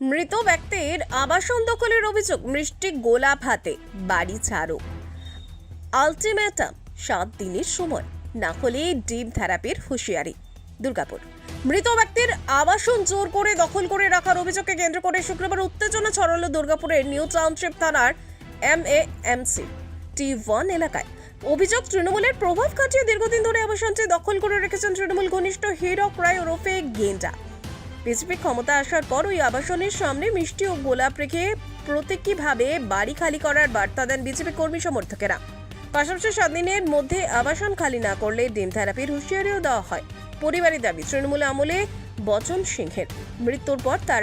মৃত ব্যক্তির আবাসন দখলের অভিযোগ, মিষ্টি গোলাপ হাতে বাড়ি ছাড়ো। আলটিমেটাম 7 দিনের সময়, না হলে ডিম থেরাপির হুঁশিয়ারি। দুর্গাপুর। মৃত ব্যক্তির আবাসন জোর করে দখল করে রাখার অভিযোগকে কেন্দ্র করে শুক্রবার উত্তেজনা ছড়ালো দুর্গাপুরের নিউ টাউনশিপ থানার MAMC T1 এলাকায়। অভিযোগ, তৃণমূলের প্রভাব খাটিয়ে দীর্ঘদিন ধরে আবাসনটি দখল করে রেখেছেন তৃণমূল ঘনিষ্ঠ হীরক রায় ওরফে গেন্ডা। বিজেপি ক্ষমতা আসার পর ওই আবাসনের সামনে মিষ্টি ও গোলাপ রেখে প্রতীকীভাবে বাড়ি খালি করার বার্তা দেন বিজেপি কর্মী সমর্থকেরা। পাশাপাশি 7 দিনের মধ্যে আবাসন খালি না করলে ডিম থেরাপির হুঁশিয়ারিও দেওয়া হয়। পরিবারের দাবি, তৃণমূল আমলে বচন সিংহের মৃত্যুর পর তার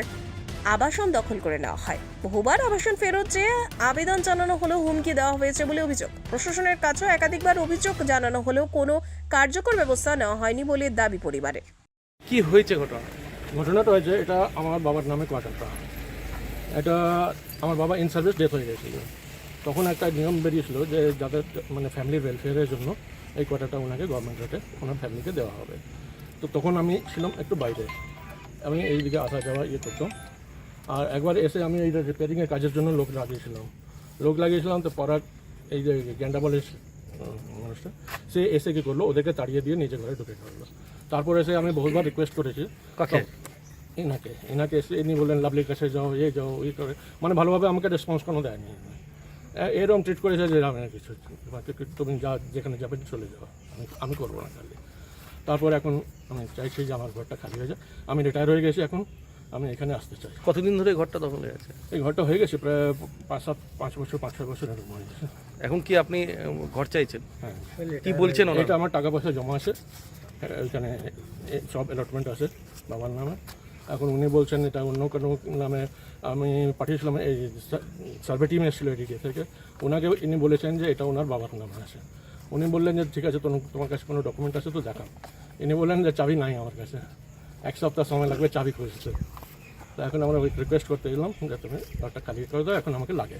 আবাসন দখল করে নেওয়া হয়। বহুবার আবাসন ফেরত চেয়ে আবেদন জানানো হলেও হুমকি দেওয়া হয়েছে বলে অভিযোগ। প্রশাসনের কাছেও একাধিকবার অভিযোগ জানানো হলেও কোনো কার্যকর ব্যবস্থা নেওয়া হয়নি বলে দাবি পরিবারের। কি হয়েছে ঘটনা? ঘটনাটা হয়েছে, এটা আমার বাবার নামে কোয়ার্টারটা। এটা আমার বাবা ইন সার্ভিস ডেথ হয়ে গেছিলো। তখন একটা নিয়ম বেরিয়েছিল যে যাদের মানে ফ্যামিলির ওয়েলফেয়ারের জন্য এই কোয়ার্টারটা ওনাকে গভর্নমেন্ট রেটে ওনার ফ্যামিলিকে দেওয়া হবে। তো তখন আমি ছিলাম একটু বাইরে, আমি এই দিকে আসা যাওয়া করতাম। আর একবার এসে আমি এই রিপেয়ারিংয়ের কাজের জন্য লোক লাগিয়েছিলাম। তো পরাগ এই যে গেন্ডা বলে মানুষটা, সে এসে কী করলো, ওদেরকে তাড়িয়ে দিয়ে নিজের ঘরে ঢুকে গেলো। তারপর এসে আমি বহুবার রিকোয়েস্ট করেছি এনাকে এসে ইনি বললেন লাভলির কাছে যাও, যাও, করে মানে ভালোভাবে আমাকে রেসপন্স কোনো দেয়নি। এরকম ট্রিট করেছে যে আমি কিছু তুমি যা যেখানে যাবে চলে যাও, আমি করবো না খালি। তারপর এখন আমি চাইছি যে আমার ঘরটা খালি হয়ে যায়। আমি রিটায়ার হয়ে গেছি, এখন আমি এখানে আসতে চাই। কতদিন ধরে ঘরটা দখল হয়ে আছে? এই ঘরটা হয়ে গেছে প্রায় 5-6 বছর এরকম হয়ে গেছে। এখন কি আপনি ঘর চাইছেন? হ্যাঁ। কি বলছেন? এটা আমার টাকা পয়সা জমা আছে, ওইখানে সব অ্যালটমেন্ট আছে বাবার নামে। এখন উনি বলছেন এটা অন্য কোনো নামে। আমি পাঠিয়েছিলাম, এই সার্ভে টিম এসেছিলো এদিকে থেকে, ওনাকে ইনি বলেছেন যে এটা ওনার বাবার নামে আছে। উনি বললেন যে ঠিক আছে, তোমার কাছে কোনো ডকুমেন্ট আছে তো দেখাও। ইনি বললেন যে চাবি নাই আমার কাছে, 1 সপ্তাহ সময় লাগবে চাবি খুঁজতে। তো এখন আমরা রিকোয়েস্ট করতে এলাম যে তুমি ঘরটা খালি করে দাও, এখন আমাকে লাগে।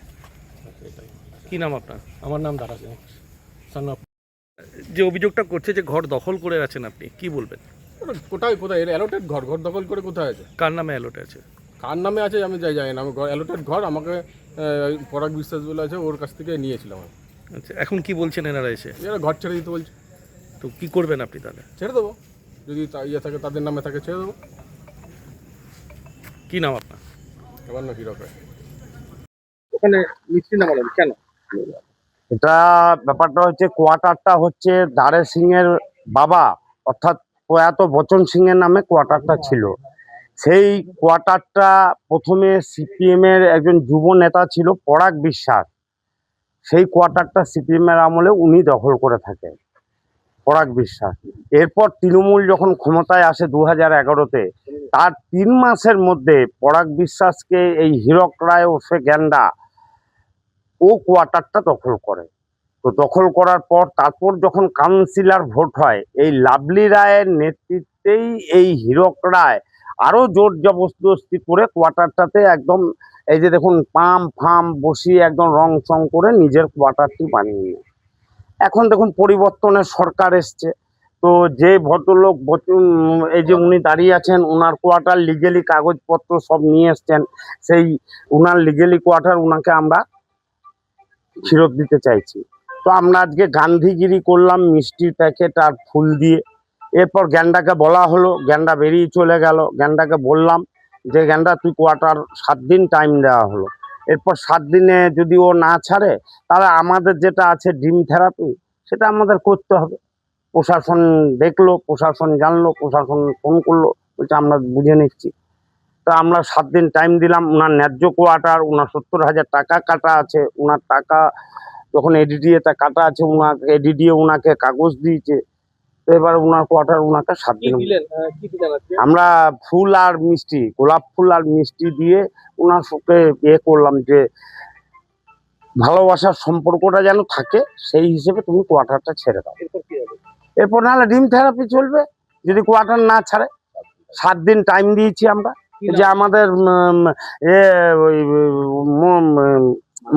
এটাই। কি নাম আপনার? আমার নাম দারা সিং, সন অফ। যে অভিযোগটা করছে যে ঘর দখল করে আছেন, আপনি কি বলবেন? কোথায় এর অ্যালোটেড ঘর দখল করে কোথায় আছে? কার নামে অ্যালোটে আছে? কার নামে আছে আমি জানি না। আমি অ্যালোটেড ঘর আমাকে পরাগ বিশ্বাস বলে আছে, ওর কাছ থেকে নিয়েছিলাম আমি। আচ্ছা, এখন কি বলছেন এনারা এসে? এরা ঘর ছেড়ে দিতে বলছে। তো কি করবেন আপনি তাহলে? ছেড়ে দেবো, যদি থাকে তাদের নামে থাকে ছেড়ে দেবো। কি নাম আপনার? আমার নাম হীরক রায়। ওখানে মিষ্টি নামালেন কেন? এটা ব্যাপারটা হচ্ছে, কোয়ার্টারটা হচ্ছে দারে সিং এর বাবা অর্থাৎ প্রয়াত বচন সিং এর নামে কোয়ার্টারটা ছিল। সেই কোয়ার্টারটা প্রথমে সিপিএম এর একজন যুব নেতা ছিল পরাগ বিশ্বাস, সেই কোয়ার্টারটা সিপিএম এর আমলে উনি দখল করে থাকেন, পরাগ বিশ্বাস। এরপর তৃণমূল যখন ক্ষমতায় আসে 2011-তে, তার 3 মাসের মধ্যে পরাগ বিশ্বাসকে এই হীরক রায় ওরফে গ্যান্ডা ও কোয়ার্টারটা দখল করে। তো দখল করার পর তারপর যখন কাউন্সিলর ভোট হয়, এই লাভলি রায়ের নেতৃত্বেই এই হীরক রায় আরো জোর জবরদস্তি করে কোয়ার্টারটাতে একদম এই যে দেখুন পাম ফাম বসিয়ে একদম রং চং করে নিজের কোয়ার্টারটি বানিয়ে নিয়ে। এখন দেখুন পরিবর্তনের সরকার এসছে, তো যে ভদ্রলোক এই যে উনি দাঁড়িয়ে আছেন, ওনার কোয়ার্টার লিগেলি কাগজপত্র সব নিয়ে এসছেন, সেই উনার লিগেলি কোয়ার্টার উনাকে আমরা ফেরত দিতে চাইছি। তো আমরা আজকে গান্ধীগিরি করলাম মিষ্টির প্যাকেট আর ফুল দিয়ে। এরপর গ্যান্ডাকে বলা হলো, গ্যান্ডা বেরিয়ে চলে গেল। গ্যান্ডাকে বললাম যে গ্যান্ডা তুই কোয়ার্টার 7 দিন টাইম দেওয়া হলো। এরপর 7 দিনে যদি ও না ছাড়ে, তাহলে আমাদের যেটা আছে ডিম থেরাপি, সেটা আমাদের করতে হবে। প্রশাসন দেখলো, প্রশাসন জানলো, প্রশাসন ফোন করলো, বলছে আমরা বুঝে নিচ্ছি। তো আমরা 7 দিন টাইম দিলাম। ওনার ন্যায্য কোয়ার্টার, ওনার 70,000 টাকা কাটা আছে। ওনার টাকা যখন এডিডিএ তা কাটা আছে, ওনাকে এডিডিএ ওনাকে কাগজ দিয়েছে। তো এবার ওনার কোয়ার্টার ওনাকে 7 দিন আমরা ফুল আর মিষ্টি, গোলাপ ফুল আর মিষ্টি দিয়ে ওনার সাথে করলাম যে ভালোবাসার সম্পর্কটা যেন থাকে, সেই হিসেবে তুমি কোয়ার্টারটা ছেড়ে দাও। এরপর নাহলে ডিম থেরাপি চলবে যদি কোয়ার্টার না ছাড়ে। 7 দিন টাইম দিয়েছি আমরা। যে আমাদের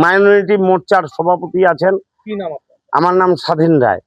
মাইনরিটি মোর্চার সভাপতি আছেন, আমার নাম স্বাধীন রায়।